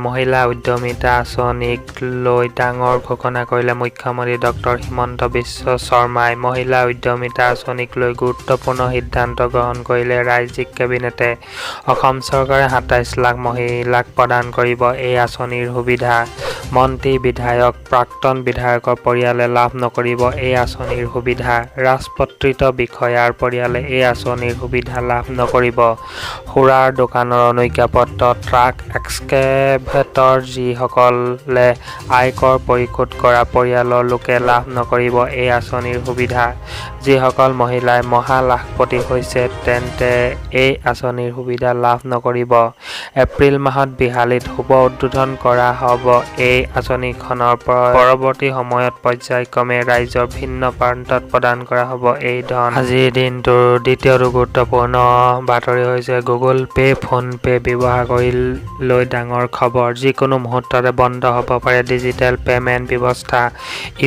মহিলা উদ্যমিতা আঁচনিক লৈ ডাঙৰ ঘোষণা কৰিলে মুখ্যমন্ত্ৰী ডক্টৰ হিমন্ত বিশ্ব শৰ্মাই। মহিলা উদ্যমিতা আঁচনিক লৈ গুৰুত্বপূৰ্ণ সিদ্ধান্ত গ্ৰহণ কৰিলে ৰাজ্যিক কেবিনেটে। অসম চৰকাৰে ২৭ লাখ মহিলাক প্ৰদান কৰিব এই আঁচনিৰ সুবিধা। মন্ত্ৰী, বিধায়ক, প্ৰাক্তন বিধায়কৰ পৰিয়ালে লাভ নকৰিব এই আঁচনিৰ সুবিধা। ৰাজপত্ৰিত বিষয়াৰ পৰিয়ালে এই আঁচনিৰ সুবিধা লাভ নকৰিব। সুৰাৰ দোকানৰ অনুজ্ঞাপত্ৰ, ট্ৰাক, এক্সকেভেটৰ যিসকলে আয়কৰ পৰিশোধ কৰা পৰিয়ালৰ লোকে লাভ নকৰিব এই আঁচনিৰ সুবিধা। যিসকল মহিলাই মহা লাখপতি হৈছে তেন্তে এই আঁচনিৰ সুবিধা লাভ নকৰিব। এপ্ৰিল মাহত বিহালীত শুভ উদ্বোধন কৰা হ'ব এই আঁচনিখনৰ পৰৱৰ্তী সময়ত পৰ্যায়ক্ৰমে ৰাজ্যৰ ভিন্ন প্ৰান্তত প্ৰদান কৰা হ'ব এই ধন। আজিৰ দিনটোৰ দ্বিতীয়টো গুৰুত্বপূৰ্ণ বাতৰি হৈছে গুগল পে, ফোন পে ব্যৱহাৰ কৰি লৈ ডাঙৰ খবৰ। যিকোনো মুহূৰ্ততে বন্ধ হ'ব পাৰে ডিজিটেল পেমেণ্ট ব্যৱস্থা।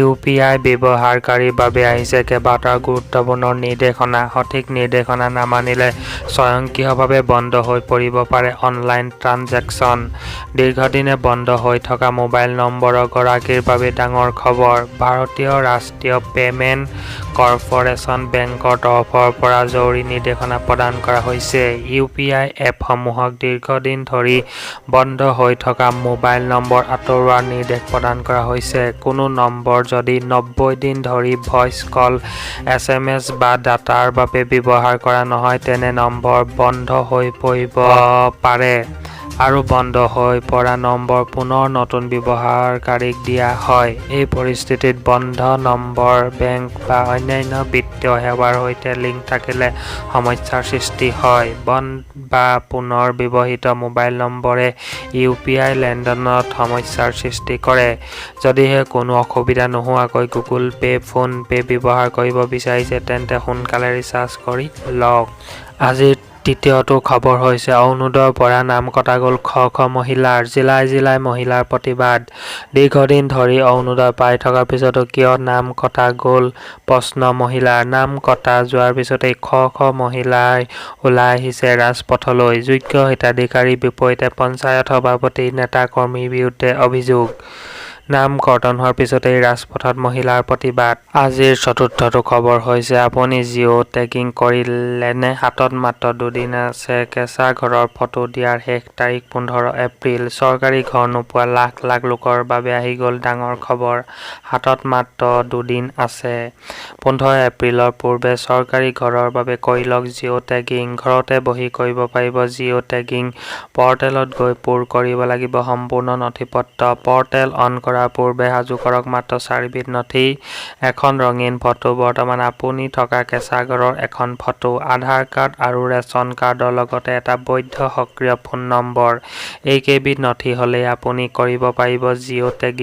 UPI ব্যৱহাৰকাৰীৰ বাবে আহিছে কেইবাটাও গুৰুত্বপূৰ্ণ নিৰ্দেশনা। সঠিক নিৰ্দেশনা নামানিলে স্বয়ংক্ৰিয়ভাৱে বন্ধ হৈ পৰিব পাৰে অনলাইন ট্ৰাঞ্জেকশ্যন। দীৰ্ঘদিনে বন্ধ হৈ থকা মোবাইল নম্বৰৰ গৰাকীৰ বাবে ডাঙৰ খবৰ। ভাৰতীয় ৰাষ্ট্ৰীয় পেমেণ্ট কৰ্পোৰেচন বেংকৰ তৰফৰ পৰা জৰুৰী নিৰ্দেশনা প্ৰদান কৰা হৈছে। UPI এপসমূহক দীৰ্ঘদিন ধৰি বন্ধ হৈ থকা মোবাইল নম্বৰ আঁতৰোৱাৰ নিৰ্দেশ প্ৰদান কৰা হৈছে। কোনো নম্বৰ যদি 90 দিন ধৰি ভইচ কল, SMS বা ডাটাৰ বাবে ব্যৱহাৰ কৰা নহয় তেনে নম্বৰ বন্ধ হৈ পৰিব পাৰে আৰু বন্ধ হৈ পৰা নম্বৰ পুনৰ নতুন ব্যৱহাৰকাৰীক দিয়া হয়। এই পৰিস্থিতিত বন্ধ নম্বৰ বেংক বা অন্যান্য বিত্তীয় সেৱাৰ সৈতে লিংক থাকিলে সমস্যাৰ সৃষ্টি হয়। বন্ধ বা পুনৰ ব্যৱহৃত মোবাইল নম্বৰে UPI লেনদেনত সমস্যাৰ সৃষ্টি কৰে। যদিহে কোনো অসুবিধা নোহোৱাকৈ গুগল পে, ফোন পে ব্যৱহাৰ কৰিব বিচাৰিছে তেন্তে সোনকালে ৰিচাৰ্জ কৰি লওক। আজিৰ তৃতীয়টো খবৰ হৈছে অৰুণোদয়ৰ পৰা নাম কটা গ'ল শ শ মহিলাৰ। জিলাই জিলাই মহিলাৰ প্ৰতিবাদ। দীৰ্ঘদিন ধৰি অৰুণোদয় পাই থকাৰ পিছতো কিয় নাম কটা গ'ল প্ৰশ্ন মহিলাৰ। নাম কটা যোৱাৰ পিছতেই শ শ মহিলাই ওলাই আহিছে ৰাজপথলৈ। যোগ্য হিতাধিকাৰীৰ বিপৰীতে পঞ্চায়ত সভাপতি, নেতা-কৰ্মীৰ বিৰুদ্ধে অভিযোগ। নাম কৰ্তন হোৱাৰ পিছতেই ৰাজপথত মহিলাৰ প্ৰতিবাদ। আজিৰ চতুৰ্থটো খবৰ হৈছে আপুনি জিঅ' টেগিং কৰিলেনে? হাতত মাত্ৰ 2 দিন আছে কেঁচা ঘৰৰ ফটো দিয়াৰ শেষ তাৰিখ 15 এপ্ৰিল। চৰকাৰী ঘৰ নোপোৱা লাখ লাখ লোকৰ বাবে আহি গ'ল ডাঙৰ খবৰ। হাতত মাত্ৰ 2 দিন আছে। 15 এপ্ৰিলৰ পূৰ্বে চৰকাৰী ঘৰৰ বাবে কৰি লওক জিঅ' টেগিং। ঘৰতে বহি কৰিব পাৰিব জিঅ' টেগিং। পৰ্টেলত গৈ পূৰ কৰিব লাগিব সম্পূৰ্ণ নথিপত্ৰ। পৰ্টেল অন কৰাৰ পূৰ্বে সাজু কৰক মাত্ৰ 4 বিধ নথি। এখন ৰঙীন ফটো, বৰ্তমান আপুনি থকা কেঁচা ঘৰৰ এখন ফটো, আধাৰ কাৰ্ড আৰু ৰেচন কাৰ্ডৰ লগতে এটা বৈধ সক্ৰিয় ফোন নম্বৰ। এইকেইবিধ নথি হ'লেই আপুনি কৰিব পাৰিব জিঅ' টেগিং।